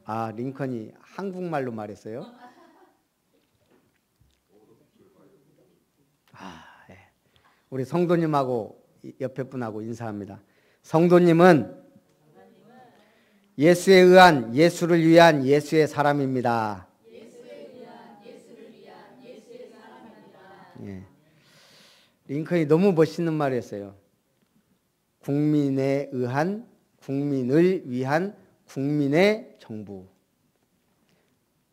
아, 링컨이 한국말로 말했어요? 아, 예. 우리 성도님하고 옆에 분하고 인사합니다. 성도님은 예수에 의한 예수를 위한 예수의 사람입니다. 예. 링컨이 너무 멋있는 말을 했어요. 국민에 의한, 국민을 위한 국민의 정부.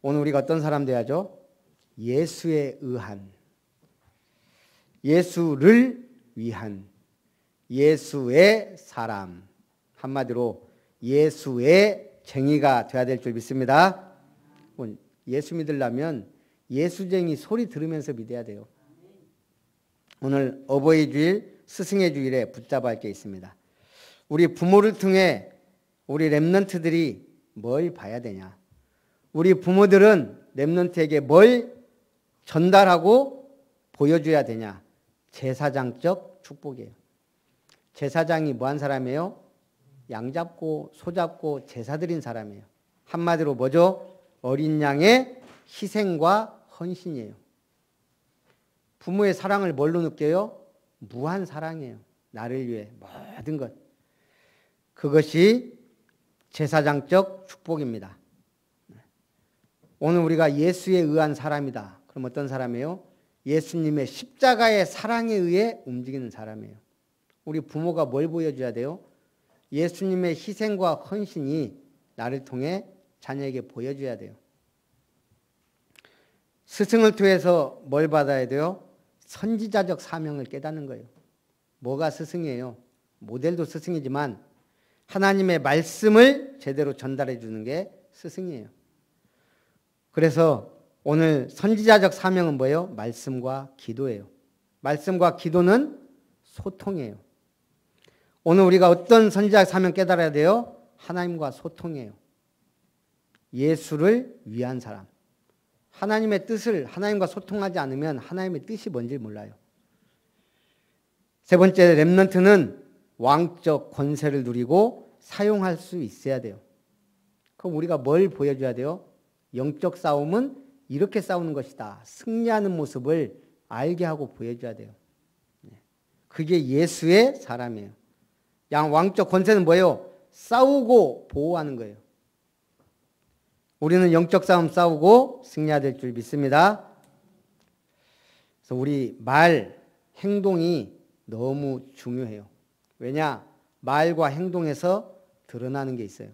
오늘 우리가 어떤 사람 돼야죠? 예수에 의한, 예수를 위한, 예수의 사람. 한마디로 예수의 쟁이가 돼야 될 줄 믿습니다. 예수 믿으려면 예수쟁이 소리 들으면서 믿어야 돼요. 오늘 어버이 주일, 스승의 주일에 붙잡아야 할 게 있습니다. 우리 부모를 통해 우리 렘넌트들이 뭘 봐야 되냐? 우리 부모들은 렘넌트에게 뭘 전달하고 보여줘야 되냐? 제사장적 축복이에요. 제사장이 뭐한 사람이에요? 양 잡고 소 잡고 제사 드린 사람이에요. 한마디로 뭐죠? 어린 양의 희생과 헌신이에요. 부모의 사랑을 뭘로 느껴요? 무한 사랑이에요. 나를 위해 모든 것. 그것이 제사장적 축복입니다. 오늘 우리가 예수에 의한 사람이다. 그럼 어떤 사람이에요? 예수님의 십자가의 사랑에 의해 움직이는 사람이에요. 우리 부모가 뭘 보여줘야 돼요? 예수님의 희생과 헌신이 나를 통해 자녀에게 보여줘야 돼요. 스승을 통해서 뭘 받아야 돼요? 선지자적 사명을 깨닫는 거예요. 뭐가 스승이에요? 모델도 스승이지만 하나님의 말씀을 제대로 전달해 주는 게 스승이에요. 그래서 오늘 선지자적 사명은 뭐예요? 말씀과 기도예요. 말씀과 기도는 소통이에요. 오늘 우리가 어떤 선지자적 사명 깨달아야 돼요? 하나님과 소통이에요. 예수를 위한 사람. 하나님의 뜻을 하나님과 소통하지 않으면 하나님의 뜻이 뭔지 몰라요. 세 번째, 렘넌트는 왕적 권세를 누리고 사용할 수 있어야 돼요. 그럼 우리가 뭘 보여줘야 돼요? 영적 싸움은 이렇게 싸우는 것이다. 승리하는 모습을 알게 하고 보여줘야 돼요. 그게 예수의 사람이에요. 왕적 권세는 뭐예요? 싸우고 보호하는 거예요. 우리는 영적 싸움 싸우고 승리해야 될 줄 믿습니다. 그래서 우리 말, 행동이 너무 중요해요. 왜냐? 말과 행동에서 드러나는 게 있어요.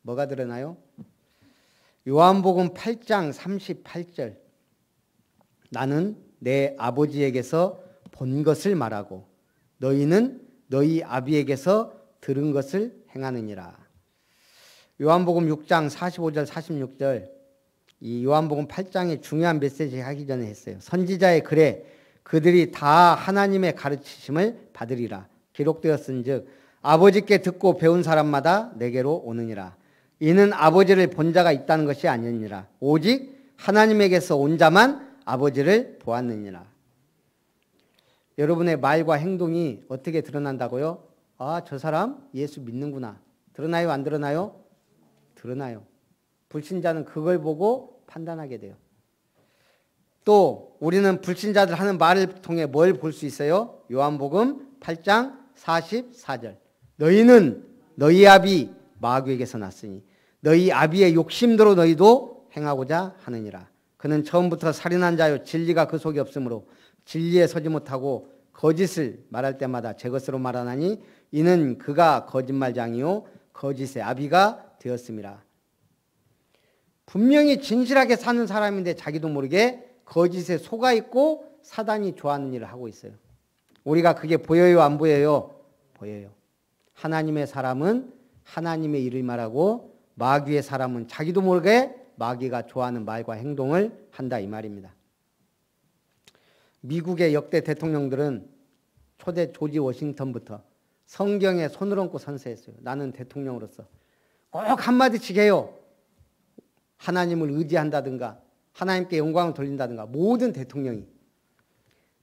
뭐가 드러나요? 요한복음 8장 38절. 나는 내 아버지에게서 본 것을 말하고 너희는 너희 아비에게서 들은 것을 행하느니라. 요한복음 6장 45절 46절. 이 요한복음 8장의 중요한 메시지 하기 전에 했어요. 선지자의 글에 그들이 다 하나님의 가르치심을 받으리라. 기록되었은즉 아버지께 듣고 배운 사람마다 내게로 오느니라. 이는 아버지를 본 자가 있다는 것이 아니니라. 오직 하나님에게서 온 자만 아버지를 보았느니라. 여러분의 말과 행동이 어떻게 드러난다고요? 아, 저 사람 예수 믿는구나. 드러나요? 안 드러나요? 드러나요. 불신자는 그걸 보고 판단하게 돼요. 또 우리는 불신자들 하는 말을 통해 뭘 볼 수 있어요? 요한복음 8장 44절. 너희는 너희 아비 마귀에게서 났으니 너희 아비의 욕심대로 너희도 행하고자 하느니라. 그는 처음부터 살인한 자요 진리가 그 속에 없으므로 진리에 서지 못하고 거짓을 말할 때마다 제 것으로 말하나니 이는 그가 거짓말장이요 거짓의 아비가 되었음이라. 분명히 진실하게 사는 사람인데 자기도 모르게 거짓에 속아 있고 사단이 좋아하는 일을 하고 있어요. 우리가 그게 보여요, 안 보여요? 보여요. 하나님의 사람은 하나님의 일을 말하고 마귀의 사람은 자기도 모르게 마귀가 좋아하는 말과 행동을 한다 이 말입니다. 미국의 역대 대통령들은 초대 조지 워싱턴부터 성경에 손을 얹고 선서했어요. 나는 대통령으로서 꼭 한마디씩 해요. 하나님을 의지한다든가 하나님께 영광을 돌린다든가 모든 대통령이.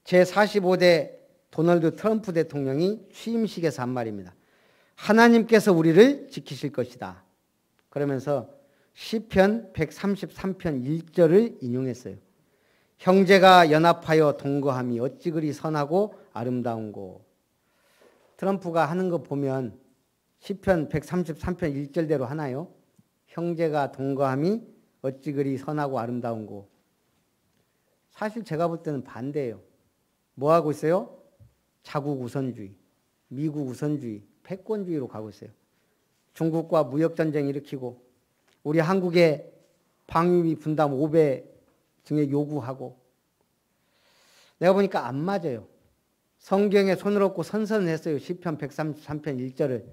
제45대 도널드 트럼프 대통령이 취임식에서 한 말입니다. 하나님께서 우리를 지키실 것이다. 그러면서 시편 133편 1절을 인용했어요. 형제가 연합하여 동거함이 어찌 그리 선하고 아름다운고. 트럼프가 하는 거 보면 시편 133편 1절대로 하나요? 형제가 동거함이 어찌 그리 선하고 아름다운고. 사실 제가 볼 때는 반대예요. 뭐 하고 있어요? 자국 우선주의, 미국 우선주의, 패권주의로 가고 있어요. 중국과 무역전쟁 일으키고 우리 한국의 방위비 분담 5배 등에 요구하고. 내가 보니까 안 맞아요. 성경에 손을 얹고 선선을 했어요. 시편 133편 1절을.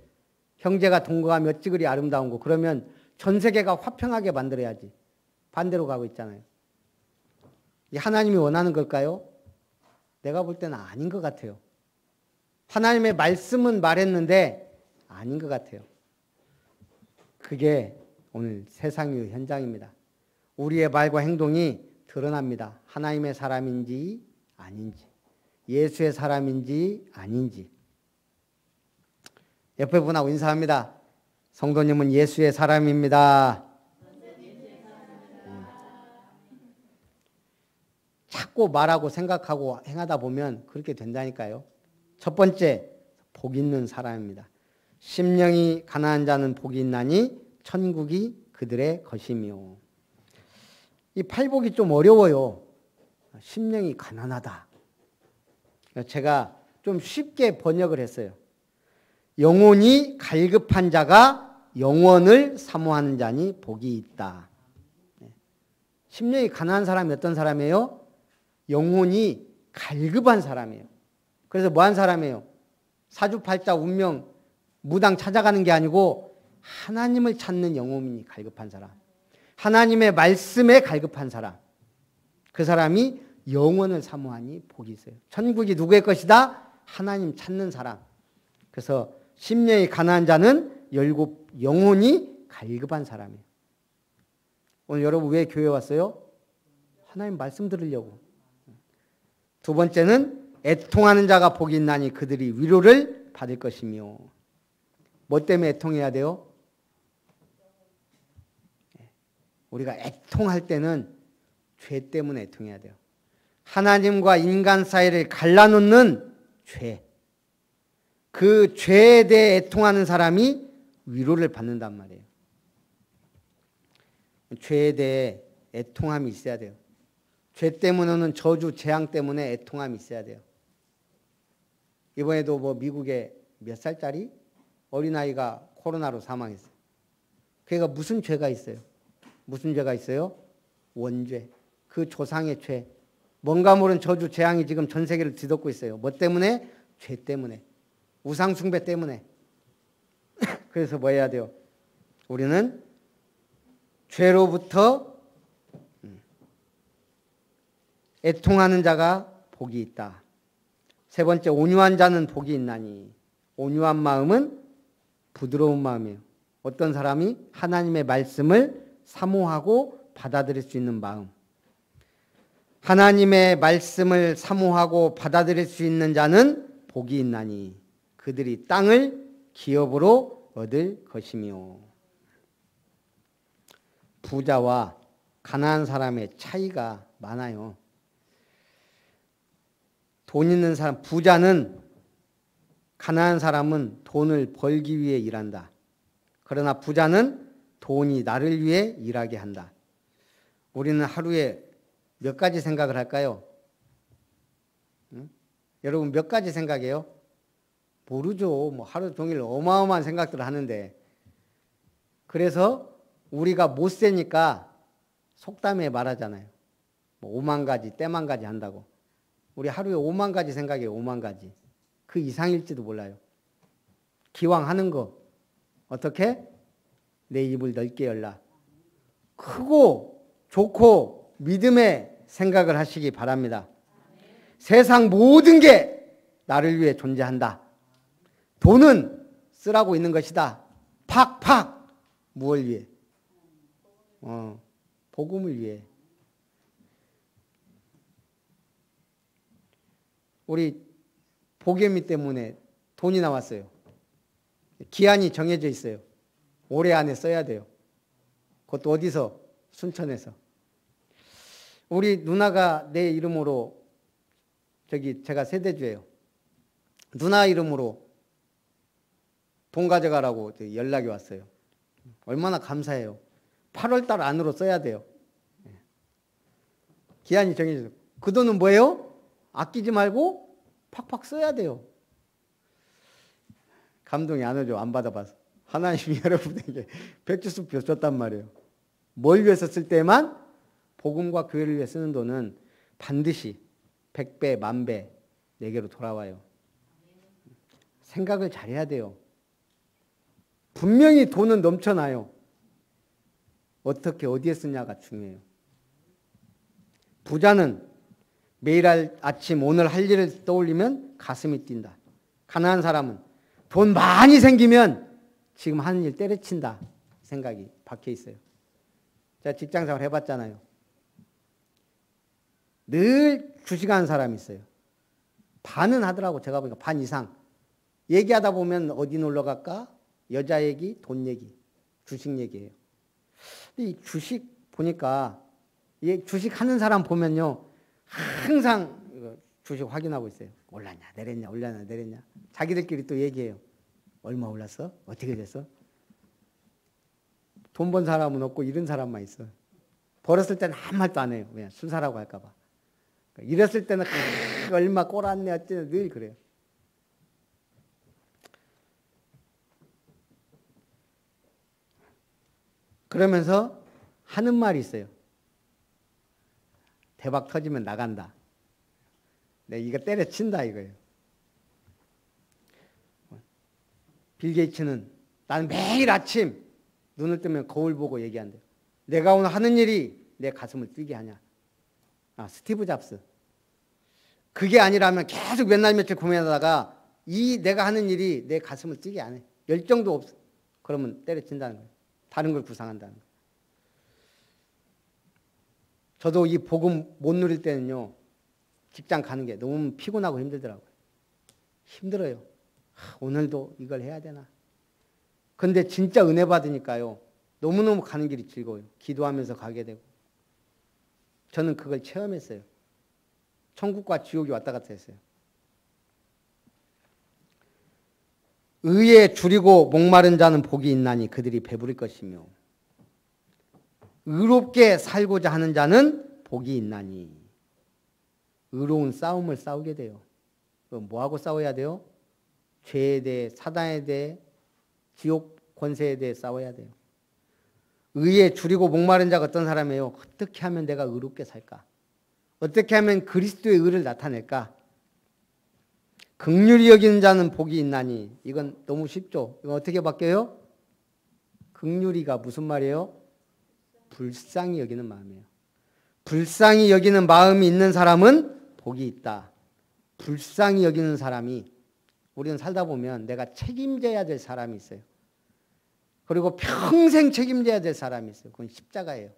형제가 동거하면 어찌 그리 아름다운고. 그러면 전 세계가 화평하게 만들어야지. 반대로 가고 있잖아요. 하나님이 원하는 걸까요? 내가 볼 때는 아닌 것 같아요. 하나님의 말씀은 말했는데 아닌 것 같아요. 그게 오늘 세상의 현장입니다. 우리의 말과 행동이 드러납니다. 하나님의 사람인지 아닌지, 예수의 사람인지 아닌지. 옆에 분하고 인사합니다. 성도님은 예수의 사람입니다. 자꾸 말하고 생각하고 행하다 보면 그렇게 된다니까요. 첫 번째, 복 있는 사람입니다. 심령이 가난한 자는 복이 있나니 천국이 그들의 것이며. 이 팔복이 좀 어려워요. 심령이 가난하다. 제가 좀 쉽게 번역을 했어요. 영혼이 갈급한 자가 영원을 사모하는 자니 복이 있다. 심령이 가난한 사람이 어떤 사람이에요? 영혼이 갈급한 사람이에요. 그래서 뭐한 사람이에요? 사주팔자 운명 무당 찾아가는 게 아니고 하나님을 찾는 영혼이 갈급한 사람, 하나님의 말씀에 갈급한 사람, 그 사람이 영원을 사모하니 복이 있어요. 천국이 누구의 것이다? 하나님 찾는 사람. 그래서 심령이 가난한 자는 영혼이 갈급한 사람이에요. 오늘 여러분 왜 교회 왔어요? 하나님 말씀 들으려고. 두 번째는 애통하는 자가 복이 있나니 그들이 위로를 받을 것이며. 뭐 때문에 애통해야 돼요? 우리가 애통할 때는 죄 때문에 애통해야 돼요. 하나님과 인간 사이를 갈라놓는 죄. 그 죄에 대해 애통하는 사람이 위로를 받는단 말이에요. 죄에 대해 애통함이 있어야 돼요. 죄 때문에 오는 저주, 재앙 때문에 애통함이 있어야 돼요. 이번에도 뭐 미국에 몇 살짜리 어린아이가 코로나로 사망했어요. 그가 무슨 죄가 있어요? 무슨 죄가 있어요? 원죄. 그 조상의 죄. 뭔가 모르는 저주, 재앙이 지금 전 세계를 뒤덮고 있어요. 뭐 때문에? 죄 때문에. 우상숭배 때문에. 그래서 뭐 해야 돼요? 우리는 죄로부터 애통하는 자가 복이 있다. 세 번째, 온유한 자는 복이 있나니. 온유한 마음은 부드러운 마음이에요. 어떤 사람이 하나님의 말씀을 사모하고 받아들일 수 있는 마음. 하나님의 말씀을 사모하고 받아들일 수 있는 자는 복이 있나니 그들이 땅을 기업으로 얻을 것이며. 부자와 가난한 사람의 차이가 많아요. 돈 있는 사람, 부자는, 가난한 사람은 돈을 벌기 위해 일한다. 그러나 부자는 돈이 나를 위해 일하게 한다. 우리는 하루에 몇 가지 생각을 할까요? 응? 여러분 몇 가지 생각해요? 모르죠. 뭐 하루 종일 어마어마한 생각들을 하는데. 그래서 우리가 못 세니까 속담에 말하잖아요. 뭐 5만 가지, 때만 가지 한다고. 우리 하루에 5만 가지 생각해요. 5만 가지. 그 이상일지도 몰라요. 기왕 하는 거 어떻게? 내 입을 넓게 열라. 크고 좋고 믿음의 생각을 하시기 바랍니다. 세상 모든 게 나를 위해 존재한다. 돈은 쓰라고 있는 것이다. 팍팍. 무엇을 위해? 복음을 위해. 우리 보겸이 때문에 돈이 나왔어요. 기한이 정해져 있어요. 올해 안에 써야 돼요. 그것도 어디서? 순천에서. 우리 누나가 내 이름으로 제가 세대주예요. 누나 이름으로 돈 가져가라고 연락이 왔어요. 얼마나 감사해요. 8월 달 안으로 써야 돼요. 기한이 정해져서. 그 돈은 뭐예요? 아끼지 말고 팍팍 써야 돼요. 감동이 안 오죠. 안 받아봐서. 하나님이 여러분에게 백주수 줬단 말이에요. 뭘 위해서 쓸 때만? 복음과 교회를 위해 쓰는 돈은 반드시 100배, 10,000배 내게로 돌아와요. 생각을 잘해야 돼요. 분명히 돈은 넘쳐나요. 어떻게 어디에 쓰냐가 중요해요. 부자는 매일 아침 오늘 할 일을 떠올리면 가슴이 뛴다. 가난한 사람은 돈 많이 생기면 지금 하는 일 때려친다 생각이 박혀 있어요. 제가 직장생활 해봤잖아요. 늘 주식하는 사람이 있어요. 반은 하더라고. 제가 보니까 반 이상. 얘기하다 보면 어디 놀러 갈까? 여자 얘기, 돈 얘기, 주식 얘기예요. 이 주식 보니까 주식 하는 사람 보면요. 항상 주식 확인하고 있어요. 올랐냐 내렸냐 올랐냐 내렸냐. 자기들끼리 또 얘기해요. 얼마 올랐어? 어떻게 됐어? 돈 번 사람은 없고 잃은 사람만 있어. 벌었을 때는 아무 말도 안 해요. 그냥 술 사라고 할까 봐. 잃었을 때는 얼마 꼬랐네 어쩌네 늘 그래요. 그러면서 하는 말이 있어요. 대박 터지면 나간다. 내가 이거 때려친다 이거예요. 빌 게이츠는 나는 매일 아침 눈을 뜨면 거울 보고 얘기한대요. 내가 오늘 하는 일이 내 가슴을 뛰게 하냐. 스티브 잡스. 그게 아니라면 계속 몇 날 며칠 고민하다가 내가 하는 일이 내 가슴을 뛰게 안 해. 열정도 없어. 그러면 때려친다는 거예요. 다른 걸 구상한다는 거예요. 저도 이 복음 못 누릴 때는요. 직장 가는 게 너무 피곤하고 힘들더라고요. 힘들어요. 오늘도 이걸 해야 되나. 근데 진짜 은혜 받으니까요. 너무너무 가는 길이 즐거워요. 기도하면서 가게 되고. 저는 그걸 체험했어요. 천국과 지옥이 왔다 갔다 했어요. 의에 줄이고 목마른 자는 복이 있나니 그들이 배부를 것이며 의롭게 살고자 하는 자는 복이 있나니. 의로운 싸움을 싸우게 돼요. 뭐하고 싸워야 돼요? 죄에 대해, 사단에 대해, 지옥 권세에 대해 싸워야 돼요. 의에 줄이고 목마른 자가 어떤 사람이에요? 어떻게 하면 내가 의롭게 살까? 어떻게 하면 그리스도의 의를 나타낼까? 긍휼히 여기는 자는 복이 있나니. 이건 너무 쉽죠? 이건 어떻게 바뀌어요? 긍휼히가 무슨 말이에요? 불쌍히 여기는 마음이에요. 불쌍히 여기는 마음이 있는 사람은 복이 있다. 불쌍히 여기는 사람이, 우리는 살다 보면 내가 책임져야 될 사람이 있어요. 그리고 평생 책임져야 될 사람이 있어요. 그건 십자가예요.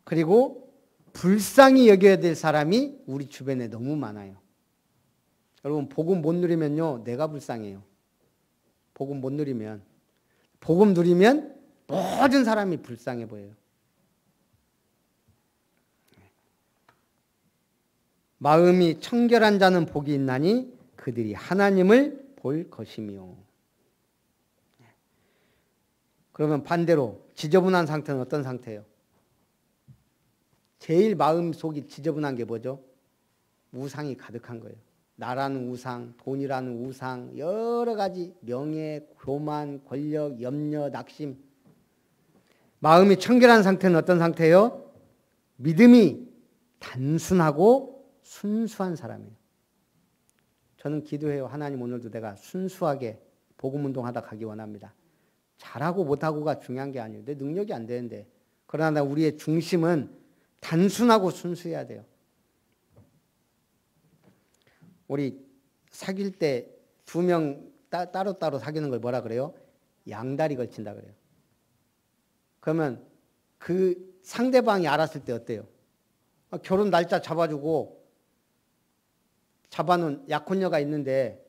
그리고 불쌍히 여겨야 될 사람이 우리 주변에 너무 많아요. 여러분 복음 못 누리면요. 내가 불쌍해요. 복음 못 누리면. 복음 누리면 모든 사람이 불쌍해 보여요. 마음이 청결한 자는 복이 있나니 그들이 하나님을 볼 것이며. 그러면 반대로 지저분한 상태는 어떤 상태예요? 제일 마음속이 지저분한 게 뭐죠? 우상이 가득한 거예요. 나라는 우상, 돈이라는 우상, 여러 가지 명예, 교만, 권력, 염려, 낙심. 마음이 청결한 상태는 어떤 상태예요? 믿음이 단순하고 순수한 사람이에요. 저는 기도해요. 하나님 오늘도 내가 순수하게 복음운동하다 가기 원합니다. 잘하고 못하고가 중요한 게 아니에요. 내 능력이 안 되는데. 그러나 우리의 중심은 단순하고 순수해야 돼요. 우리 사귈 때 2명 따로따로 사귀는 걸 뭐라 그래요? 양다리 걸친다 그래요. 그러면 그 상대방이 알았을 때 어때요? 결혼 날짜 잡아주고 잡아놓은 약혼녀가 있는데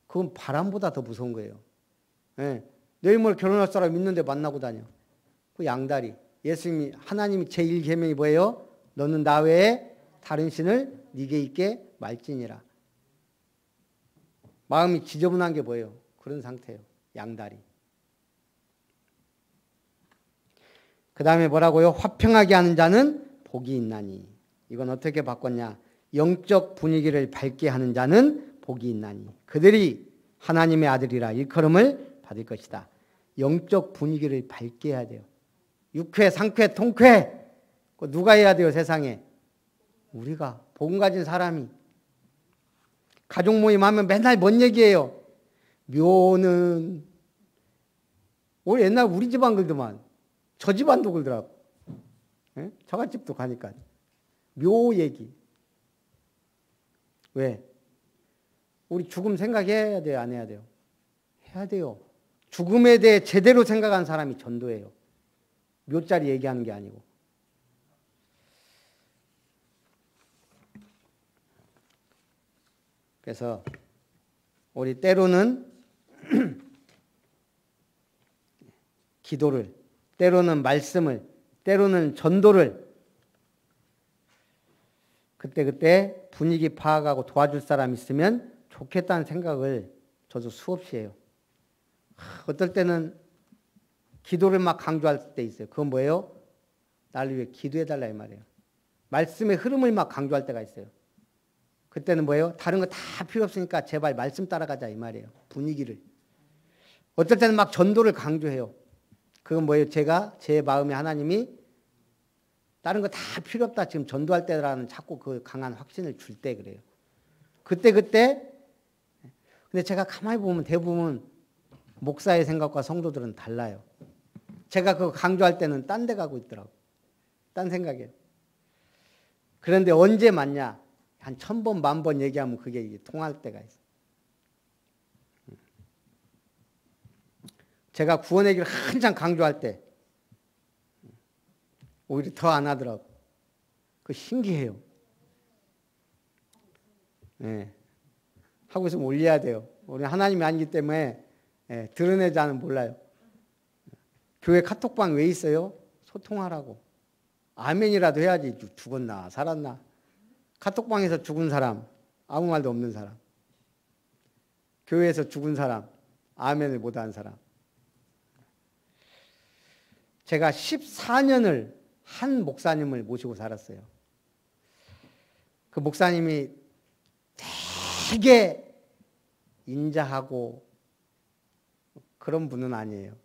그건 바람보다 더 무서운 거예요. 네. 내일 모레 결혼할 사람 있는데 만나고 다녀. 그 양다리. 예수님이 하나님이 제1계명이 뭐예요? 너는 나 외에 다른 신을 네게 있게 말지니라. 마음이 지저분한 게 뭐예요? 그런 상태예요. 양다리. 그 다음에 뭐라고요? 화평하게 하는 자는 복이 있나니. 이건 어떻게 바꿨냐? 영적 분위기를 밝게 하는 자는 복이 있나니. 그들이 하나님의 아들이라 일컬음을 받을 것이다. 영적 분위기를 밝게 해야 돼요. 육회, 상쾌, 통쾌. 누가 해야 돼요, 세상에? 우리가. 복음 가진 사람이. 가족 모임 하면 맨날 뭔 얘기해요? 묘는. 우리 옛날 우리 집안 그러더만. 저 집안도 그러더라고. 예? 처갓집도 가니까. 묘 얘기. 왜? 우리 죽음 생각해야 돼요, 안 해야 돼요? 해야 돼요. 죽음에 대해 제대로 생각한 사람이 전도예요. 묘자리 얘기하는 게 아니고. 그래서 우리 때로는 기도를, 때로는 말씀을, 때로는 전도를 그때 분위기 파악하고 도와줄 사람 있으면 좋겠다는 생각을 저도 수없이 해요. 어떨 때는 기도를 막 강조할 때 있어요. 그건 뭐예요? 나를 위해 기도해달라 이 말이에요. 말씀의 흐름을 막 강조할 때가 있어요. 그때는 뭐예요? 다른 거 다 필요 없으니까 제발 말씀 따라가자 이 말이에요. 분위기를. 어떨 때는 막 전도를 강조해요. 그건 뭐예요? 제 마음에 하나님이 다른 거 다 필요 없다 지금 전도할 때라는 자꾸 그 강한 확신을 줄 때 그래요. 그때 근데 제가 가만히 보면 대부분 목사의 생각과 성도들은 달라요. 제가 그거 강조할 때는 딴 데 가고 있더라고. 딴 생각이에요. 그런데 언제 맞냐? 한 1000번, 10,000번 얘기하면 그게 이게 통할 때가 있어요. 제가 구원의 길을 한참 강조할 때 오히려 더 안 하더라고. 그거 신기해요. 네. 하고 있으면 올려야 돼요. 우리 하나님이 아니기 때문에 드러내지 않으면 몰라요. 교회 카톡방 왜 있어요? 소통하라고. 아멘이라도 해야지. 죽었나 살았나. 카톡방에서 죽은 사람, 아무 말도 없는 사람. 교회에서 죽은 사람, 아멘을 못하는 사람. 제가 14년을 한 목사님을 모시고 살았어요. 그 목사님이 되게 인자하고 그런 분은 아니에요.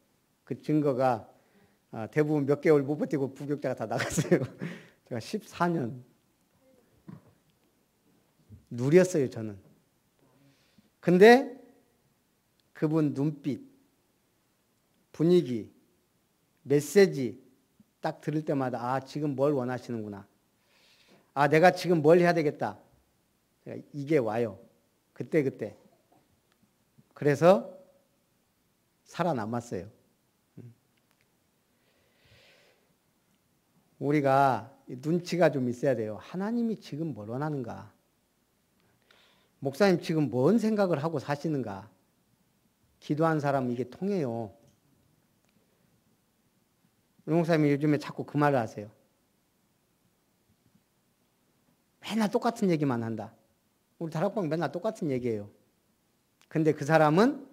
그 증거가 대부분 몇 개월 못 버티고 부교육자가 다 나갔어요. 제가 14년 누렸어요, 저는. 근데 그분 눈빛, 분위기, 메시지 딱 들을 때마다 지금 뭘 원하시는구나. 내가 지금 뭘 해야 되겠다. 이게 와요. 그때. 그래서 살아남았어요. 우리가 눈치가 좀 있어야 돼요. 하나님이 지금 뭘 원하는가? 목사님 지금 뭔 생각을 하고 사시는가? 기도한 사람은 이게 통해요. 우리 목사님이 요즘에 자꾸 그 말을 하세요. 맨날 똑같은 얘기만 한다. 우리 다락방 맨날 똑같은 얘기예요. 근데 그 사람은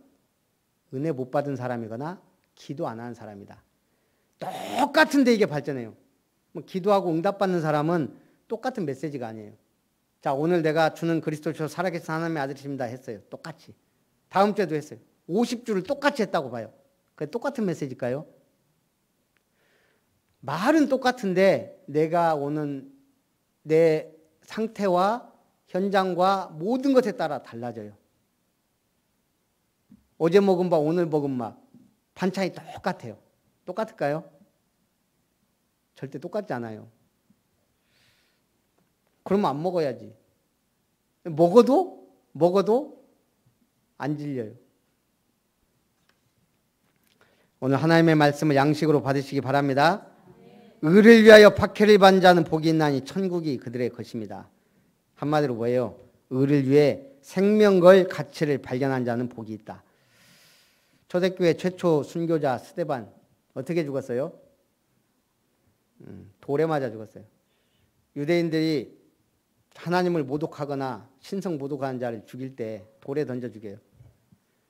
은혜 못 받은 사람이거나 기도 안 하는 사람이다. 똑같은데 이게 발전해요. 기도하고 응답받는 사람은 똑같은 메시지가 아니에요. 자, 오늘 내가 주는 그리스도시요 살아계신 하나님의 아들이십니다 했어요. 똑같이. 다음 주에도 했어요. 50주를 똑같이 했다고 봐요. 그게 똑같은 메시지일까요? 말은 똑같은데 내가 오는 내 상태와 현장과 모든 것에 따라 달라져요. 어제 먹은 밥, 오늘 먹은 밥 반찬이 똑같아요. 똑같을까요? 절대 똑같지 않아요. 그러면 안 먹어야지. 먹어도 안 질려요. 오늘 하나님의 말씀을 양식으로 받으시기 바랍니다. 의를 위하여 박해를 받는 자는 복이 있나니 천국이 그들의 것입니다. 한마디로 뭐예요? 의를 위해 생명 걸 가치를 발견한 자는 복이 있다. 초대교회 최초 순교자 스데반 어떻게 죽었어요? 돌에 맞아 죽었어요. 유대인들이 하나님을 모독하거나 신성 모독하는 자를 죽일 때 돌에 던져 죽여요.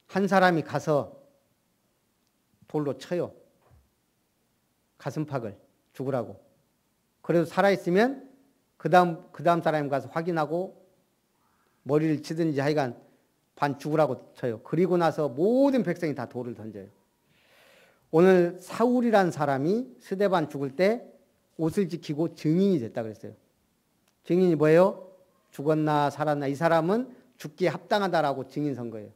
한 사람이 가서 돌로 쳐요. 가슴팍을 죽으라고. 그래도 살아있으면 그 다음 사람이 가서 확인하고 머리를 치든지 하여간 반 죽으라고 쳐요. 그리고 나서 모든 백성이 다 돌을 던져요. 오늘 사울이란 사람이 스데반 죽을 때 옷을 지키고 증인이 됐다 그랬어요. 증인이 뭐예요? 죽었나 살았나. 이 사람은 죽기에 합당하다라고 증인 선 거예요.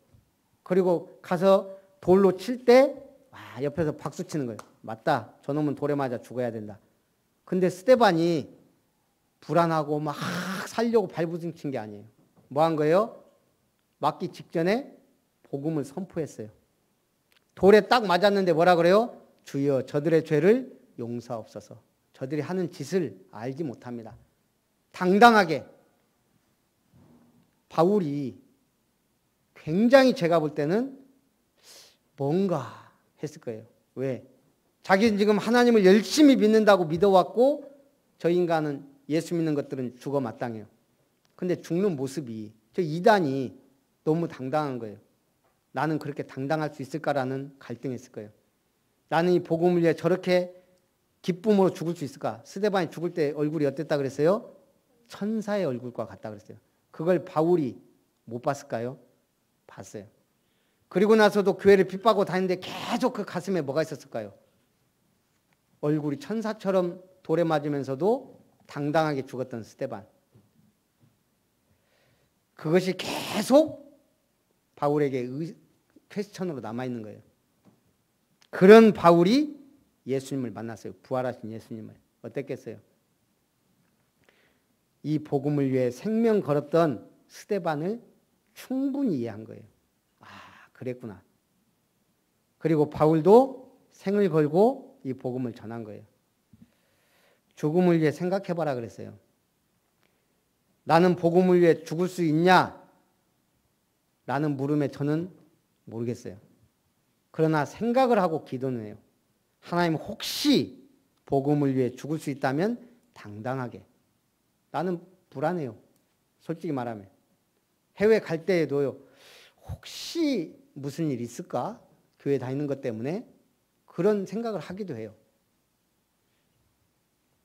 그리고 가서 돌로 칠 때 옆에서 박수 치는 거예요. 맞다. 저놈은 돌에 맞아 죽어야 된다. 근데 스데반이 불안하고 막 살려고 발부둥 친 게 아니에요. 뭐 한 거예요? 맞기 직전에 복음을 선포했어요. 돌에 딱 맞았는데 뭐라 그래요? 주여 저들의 죄를 용서하옵소서. 저들이 하는 짓을 알지 못합니다. 당당하게. 바울이 굉장히 제가 볼 때는 뭔가 했을 거예요. 왜? 자기는 지금 하나님을 열심히 믿는다고 믿어왔고 저 인간은 예수 믿는 것들은 죽어 마땅해요. 근데 죽는 모습이 저 이단이 너무 당당한 거예요. 나는 그렇게 당당할 수 있을까라는 갈등했을 거예요. 나는 이 복음을 위해 저렇게 기쁨으로 죽을 수 있을까? 스데반이 죽을 때 얼굴이 어땠다 그랬어요? 천사의 얼굴과 같다 그랬어요. 그걸 바울이 못 봤을까요? 봤어요. 그리고 나서도 교회를 핍박하고 다니는데 계속 그 가슴에 뭐가 있었을까요? 얼굴이 천사처럼 돌에 맞으면서도 당당하게 죽었던 스데반. 그것이 계속 바울에게 퀘스천으로 남아있는 거예요. 그런 바울이 예수님을 만났어요. 부활하신 예수님을. 어땠겠어요? 이 복음을 위해 생명 걸었던 스데반을 충분히 이해한 거예요. 아, 그랬구나. 그리고 바울도 생을 걸고 이 복음을 전한 거예요. 죽음을 위해 생각해봐라 그랬어요. 나는 복음을 위해 죽을 수 있냐? 라는 물음에 저는 모르겠어요. 그러나 생각을 하고 기도는 해요. 하나님 혹시 복음을 위해 죽을 수 있다면 당당하게. 나는 불안해요. 솔직히 말하면. 해외 갈 때에도요. 혹시 무슨 일 있을까? 교회 다니는 것 때문에 그런 생각을 하기도 해요.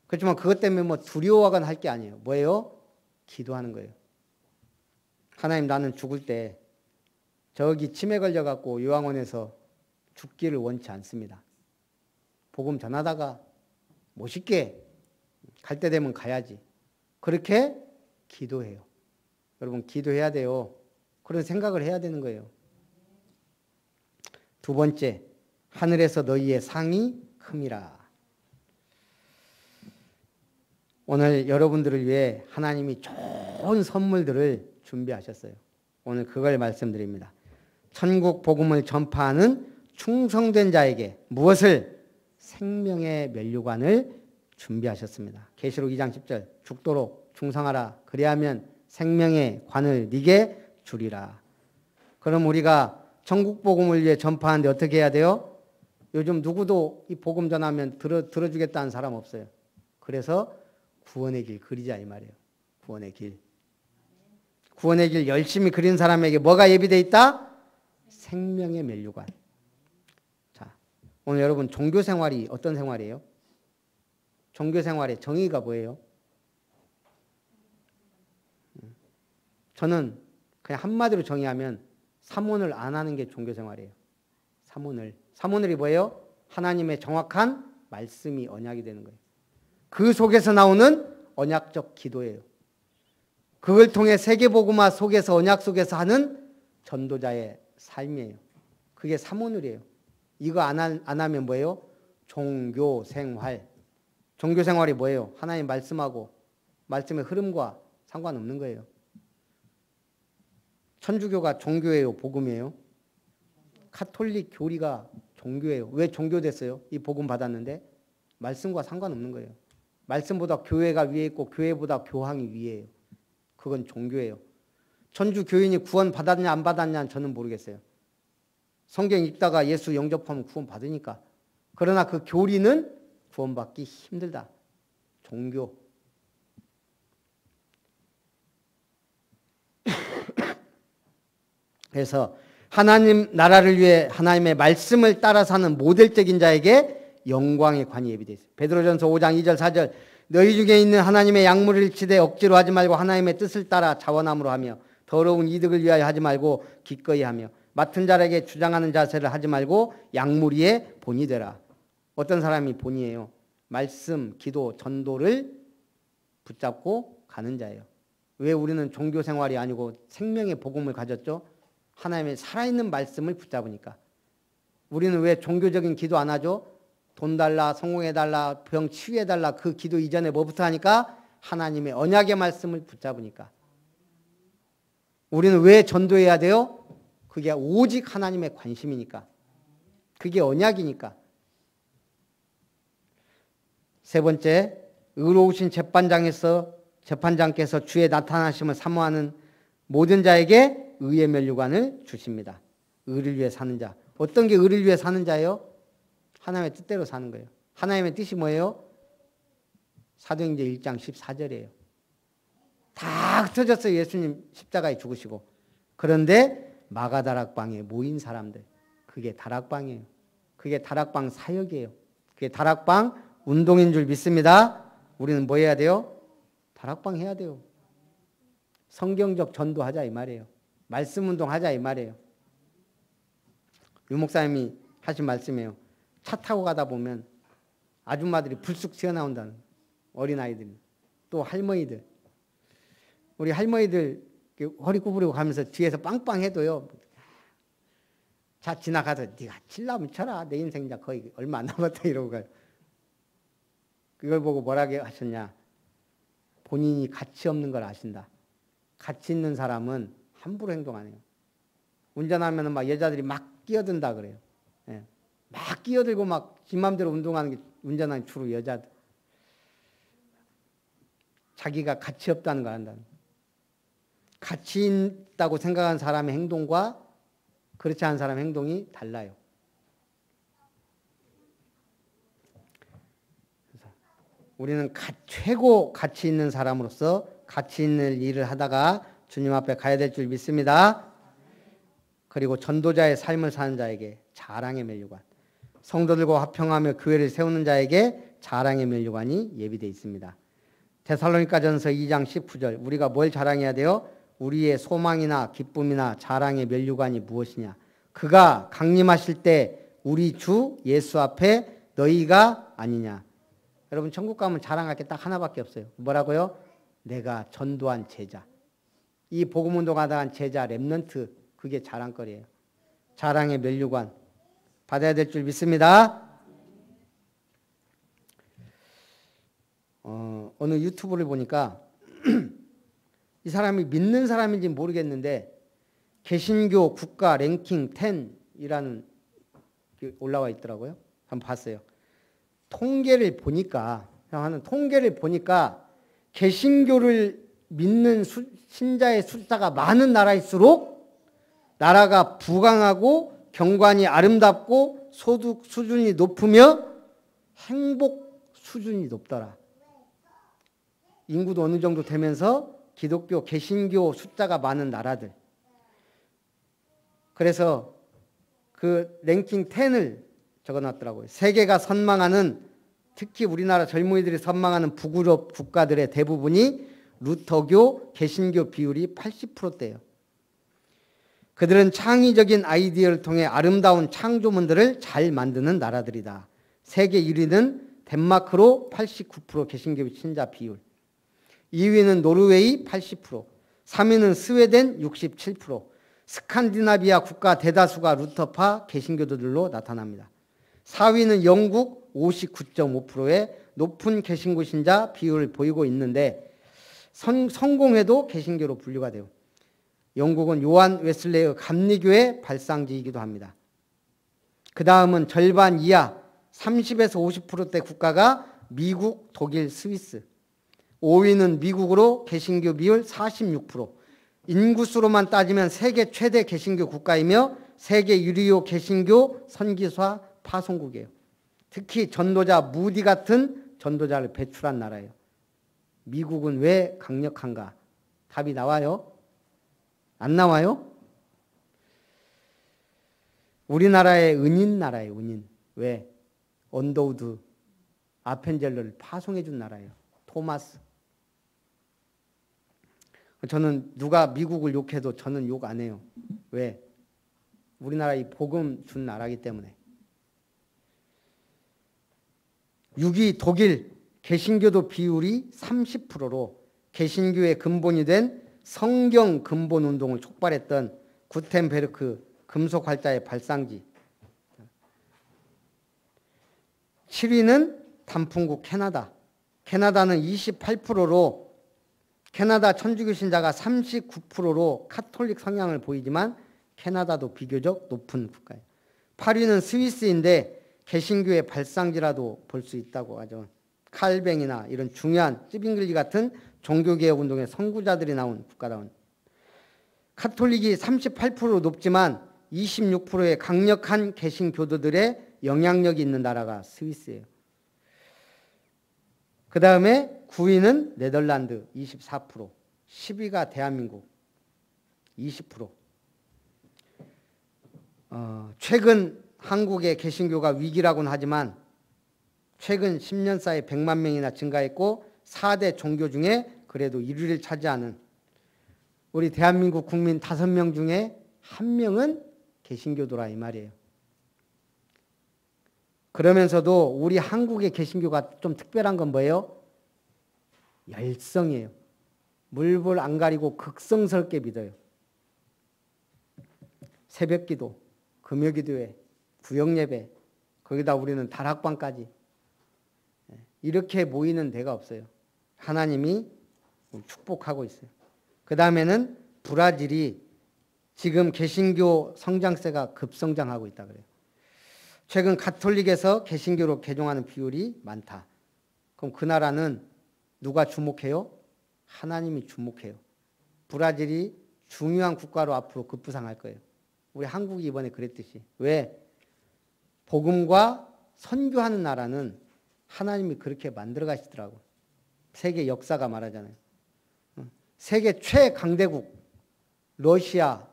그렇지만 그것 때문에 뭐 두려워하거나 할 게 아니에요. 뭐예요? 기도하는 거예요. 하나님 나는 죽을 때 저기 치매 걸려갖고 요양원에서 죽기를 원치 않습니다. 복음 전하다가 멋있게 갈 때 되면 가야지. 그렇게 기도해요. 여러분 기도해야 돼요. 그런 생각을 해야 되는 거예요. 두 번째, 하늘에서 너희의 상이 큼이라. 오늘 여러분들을 위해 하나님이 좋은 선물들을 준비하셨어요. 오늘 그걸 말씀드립니다. 천국 복음을 전파하는 충성된 자에게 무엇을? 생명의 면류관을 준비하셨습니다. 계시록 2장 10절 죽도록 충성하라. 그리하면 생명의 관을 네게 주리라. 그럼 우리가 천국 복음을 위해 전파하는데 어떻게 해야 돼요? 요즘 누구도 이 복음 전하면 들어주겠다는 사람 없어요. 그래서 구원의 길 그리자 이 말이에요. 구원의 길. 구원의 길 열심히 그린 사람에게 뭐가 예비되어 있다? 생명의 면류관. 자, 오늘 여러분 종교 생활이 어떤 생활이에요? 종교 생활의 정의가 뭐예요? 저는 그냥 한마디로 정의하면 사문을 안 하는 게 종교 생활이에요. 사문을이 뭐예요? 하나님의 정확한 말씀이 언약이 되는 거예요. 그 속에서 나오는 언약적 기도예요. 그걸 통해 세계복음화 속에서 언약 속에서 하는 전도자의 삶이에요. 그게 사문을이에요. 이거 안 하면 뭐예요? 종교 생활. 종교 생활이 뭐예요? 하나님 말씀하고 말씀의 흐름과 상관없는 거예요. 천주교가 종교예요? 복음이에요? 카톨릭 교리가 종교예요. 왜 종교 됐어요? 이 복음 받았는데 말씀과 상관없는 거예요. 말씀보다 교회가 위에 있고 교회보다 교황이 위에요. 그건 종교예요. 천주 교인이 구원 받았냐 안 받았냐는 저는 모르겠어요. 성경 읽다가 예수 영접하면 구원 받으니까. 그러나 그 교리는 구원받기 힘들다. 종교. 그래서 하나님 나라를 위해 하나님의 말씀을 따라 사는 모델적인 자에게 영광의 관이 예비되어 있어요. 베드로전서 5장 2절 4절 너희 중에 있는 하나님의 약물을 일치되 억지로 하지 말고 하나님의 뜻을 따라 자원함으로 하며 더러운 이득을 위하여 하지 말고 기꺼이 하며 맡은 자에게 주장하는 자세를 하지 말고 약물이의 본이 되라. 어떤 사람이 본이에요? 말씀, 기도, 전도를 붙잡고 가는 자예요. 왜 우리는 종교 생활이 아니고 생명의 복음을 가졌죠? 하나님의 살아있는 말씀을 붙잡으니까. 우리는 왜 종교적인 기도 안 하죠? 돈 달라, 성공해달라, 병 치유해달라. 그 기도 이전에 뭐부터 하니까? 하나님의 언약의 말씀을 붙잡으니까. 우리는 왜 전도해야 돼요? 그게 오직 하나님의 관심이니까. 그게 언약이니까. 세 번째, 의로우신 재판장께서 주의 나타나심을 사모하는 모든 자에게 의의 면류관을 주십니다. 의를 위해 사는 자. 어떤 게 의를 위해 사는 자예요? 하나님의 뜻대로 사는 거예요. 하나님의 뜻이 뭐예요? 사도행전 1장 14절이에요. 다 흩어졌어요. 예수님 십자가에 죽으시고. 그런데 마가다락방에 모인 사람들. 그게 다락방이에요. 그게 다락방 사역이에요. 그게 다락방 운동인 줄 믿습니다. 우리는 뭐 해야 돼요? 다락방 해야 돼요. 성경적 전도하자 이 말이에요. 말씀 운동하자 이 말이에요. 유 목사님이 하신 말씀이에요. 차 타고 가다 보면 아줌마들이 불쑥 튀어나온다는 어린아이들 또 할머니들. 우리 할머니들 허리 구부리고 가면서 뒤에서 빵빵 해도요. 자 지나가서 네가 칠라면 쳐라. 내 인생 이제 거의 얼마 안 남았다 이러고 가요. 그걸 보고 뭐라고 하셨냐. 본인이 가치 없는 걸 아신다. 가치 있는 사람은 함부로 행동 안 해요. 운전하면 막 여자들이 막 끼어든다 그래요. 예. 막 끼어들고 막 지 맘대로 운동하는 게 운전하는 주로 여자들. 자기가 가치 없다는 걸 안다는. 가치 있다고 생각하는 사람의 행동과 그렇지 않은 사람의 행동이 달라요. 그래서 우리는 최고 가치 있는 사람으로서 가치 있는 일을 하다가 주님 앞에 가야 될 줄 믿습니다. 그리고 전도자의 삶을 사는 자에게 자랑의 면류관, 성도들과 화평하며 교회를 세우는 자에게 자랑의 면류관이 예비되어 있습니다. 데살로니가전서 2장 19절 우리가 뭘 자랑해야 돼요? 우리의 소망이나 기쁨이나 자랑의 면류관이 무엇이냐? 그가 강림하실 때 우리 주 예수 앞에 너희가 아니냐? 여러분 천국 가면 자랑할 게 딱 하나밖에 없어요. 뭐라고요? 내가 전도한 제자. 이 복음운동하다 한 제자 렘넌트 그게 자랑거리예요. 자랑의 면류관 받아야 될 줄 믿습니다. 어느 유튜브를 보니까 이 사람이 믿는 사람인지 모르겠는데 개신교 국가 랭킹 10이라는 게 올라와 있더라고요. 한번 봤어요. 통계를 보니까 개신교를 믿는 신자의 숫자가 많은 나라일수록 나라가 부강하고 경관이 아름답고 소득 수준이 높으며 행복 수준이 높더라. 인구도 어느 정도 되면서 기독교, 개신교 숫자가 많은 나라들. 그래서 그 랭킹 10을 적어놨더라고요. 세계가 선망하는, 특히 우리나라 젊은이들이 선망하는 북유럽 국가들의 대부분이 루터교, 개신교 비율이 80%대예요. 그들은 창의적인 아이디어를 통해 아름다운 창조물들을 잘 만드는 나라들이다. 세계 1위는 덴마크로 89% 개신교 신자 비율, 2위는 노르웨이 80%, 3위는 스웨덴 67%, 스칸디나비아 국가 대다수가 루터파 개신교도들로 나타납니다. 4위는 영국 59.5%의 높은 개신교 신자 비율을 보이고 있는데 성공해도 개신교로 분류가 돼요. 영국은 요한 웨슬레의 감리교의 발상지이기도 합니다. 그 다음은 절반 이하 30에서 50%대 국가가 미국, 독일, 스위스. 5위는 미국으로 개신교 비율 46%. 인구수로만 따지면 세계 최대 개신교 국가이며 세계 유리요 개신교 선지사 파송국이에요. 특히 전도자 무디 같은 전도자를 배출한 나라예요. 미국은 왜 강력한가? 답이 나와요? 안 나와요? 우리나라의 은인 나라예요. 은인. 왜? 언더우드 아펜젤러를 파송해 준 나라예요. 토마스. 저는 누가 미국을 욕해도 저는 욕 안 해요. 왜? 우리나라 이 복음 준 나라이기 때문에. 6위 독일 개신교도 비율이 30%로 개신교의 근본이 된 성경 근본 운동을 촉발했던 구텐베르크 금속 활자의 발상지. 7위는 단풍국 캐나다. 캐나다는 28%로 캐나다 천주교 신자가 39%로 카톨릭 성향을 보이지만 캐나다도 비교적 높은 국가예요. 8위는 스위스인데 개신교의 발상지라도 볼 수 있다고 하죠. 칼뱅이나 이런 중요한 찌빙글리 같은 종교개혁 운동의 선구자들이 나온 국가다운. 카톨릭이 38% 높지만 26%의 강력한 개신교도들의 영향력이 있는 나라가 스위스예요. 그 다음에 9위는 네덜란드 24%, 10위가 대한민국 20%. 최근 한국의 개신교가 위기라고는 하지만 최근 10년 사이에 100만 명이나 증가했고 4대 종교 중에 그래도 1위를 차지하는 우리 대한민국 국민 5명 중에 1명은 개신교도라 이 말이에요. 그러면서도 우리 한국의 개신교가 좀 특별한 건 뭐예요? 열성이에요. 물불 안 가리고 극성스럽게 믿어요. 새벽기도, 금요기도회, 구역예배, 거기다 우리는 다락방까지 이렇게 모이는 데가 없어요. 하나님이 축복하고 있어요. 그 다음에는 브라질이 지금 개신교 성장세가 급성장하고 있다 그래요. 최근 가톨릭에서 개신교로 개종하는 비율이 많다. 그럼 그 나라는 누가 주목해요? 하나님이 주목해요. 브라질이 중요한 국가로 앞으로 급부상할 거예요. 우리 한국이 이번에 그랬듯이. 왜? 복음과 선교하는 나라는 하나님이 그렇게 만들어 가시더라고. 세계 역사가 말하잖아요. 세계 최강대국 러시아,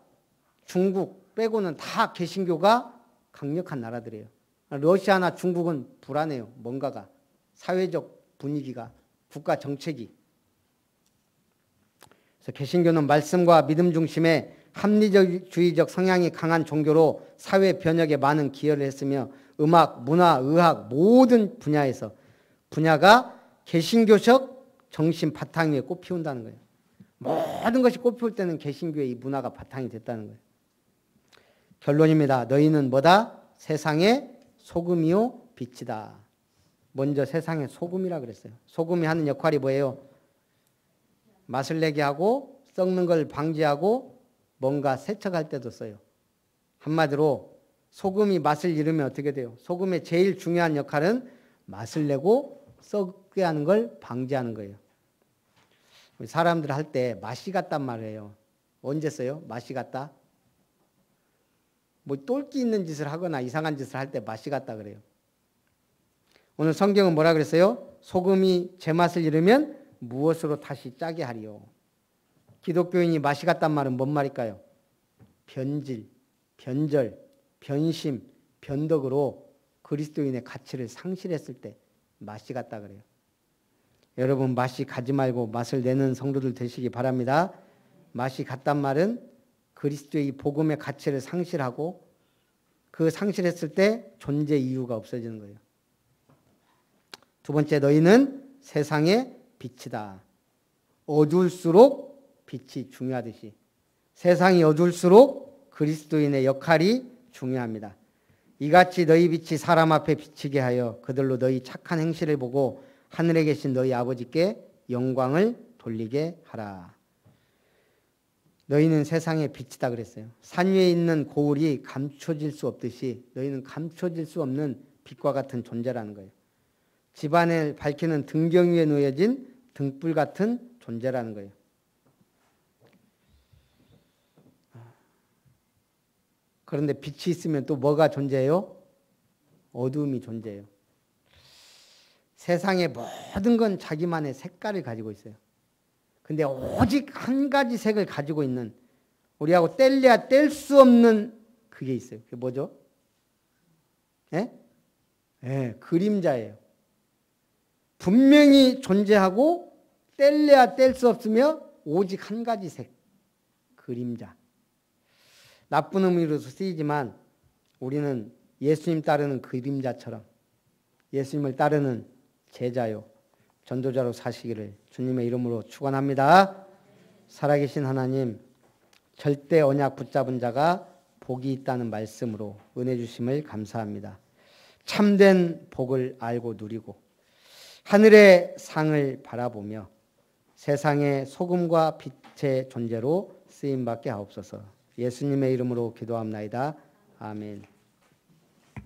중국 빼고는 다 개신교가 강력한 나라들이에요. 러시아나 중국은 불안해요. 뭔가가. 사회적 분위기가. 국가 정책이. 그래서 개신교는 말씀과 믿음 중심의 합리주의적 성향이 강한 종교로 사회 변혁에 많은 기여를 했으며 음악, 문화, 의학 모든 분야가 개신교적 정신 바탕 위에 꽃피운다는 거예요. 모든 것이 꽃피울 때는 개신교의 이 문화가 바탕이 됐다는 거예요. 결론입니다. 너희는 뭐다? 세상의 소금이요 빛이다. 먼저 세상의 소금이라 그랬어요. 소금이 하는 역할이 뭐예요? 맛을 내게 하고 썩는 걸 방지하고 뭔가 세척할 때도 써요. 한마디로 소금이 맛을 잃으면 어떻게 돼요? 소금의 제일 중요한 역할은 맛을 내고 썩게 하는 걸 방지하는 거예요. 사람들 할 때 맛이 갔단 말이에요. 언제 써요? 맛이 갔다? 뭐 똘끼 있는 짓을 하거나 이상한 짓을 할 때 맛이 갔다 그래요. 오늘 성경은 뭐라 그랬어요? 소금이 제맛을 잃으면 무엇으로 다시 짜게 하리요? 기독교인이 맛이 갔단 말은 뭔 말일까요? 변질, 변절, 변심, 변덕으로 그리스도인의 가치를 상실했을 때 맛이 갔다 그래요. 여러분 맛이 가지 말고 맛을 내는 성도들 되시기 바랍니다. 맛이 갔단 말은 그리스도의 복음의 가치를 상실하고 그 상실했을 때 존재 이유가 없어지는 거예요. 두 번째, 너희는 세상의 빛이다. 어두울수록 빛이 중요하듯이 세상이 어두울수록 그리스도인의 역할이 중요합니다. 이같이 너희 빛이 사람 앞에 비치게 하여 그들로 너희 착한 행실을 보고 하늘에 계신 너희 아버지께 영광을 돌리게 하라. 너희는 세상의 빛이다 그랬어요. 산 위에 있는 고울이 감춰질 수 없듯이 너희는 감춰질 수 없는 빛과 같은 존재라는 거예요. 집안을 밝히는 등경 위에 놓여진 등불 같은 존재라는 거예요. 그런데 빛이 있으면 또 뭐가 존재해요? 어두움이 존재해요. 세상의 모든 건 자기만의 색깔을 가지고 있어요. 근데 오직 한 가지 색을 가지고 있는, 우리하고 뗄래야 뗄 수 없는 그게 있어요. 그게 뭐죠? 예? 예, 그림자예요. 분명히 존재하고 뗄래야 뗄 수 없으며 오직 한 가지 색, 그림자. 나쁜 의미로서 쓰이지만 우리는 예수님 따르는 그림자처럼 예수님을 따르는 제자요, 전도자로 사시기를 주님의 이름으로 축원합니다. 살아계신 하나님, 절대 언약 붙잡은 자가 복이 있다는 말씀으로 은혜 주심을 감사합니다. 참된 복을 알고 누리고 하늘의 상을 바라보며 세상의 소금과 빛의 존재로 쓰임받게 하옵소서. 예수님의 이름으로 기도합나이다. 아멘.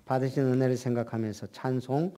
받으신 은혜를 생각하면서 찬송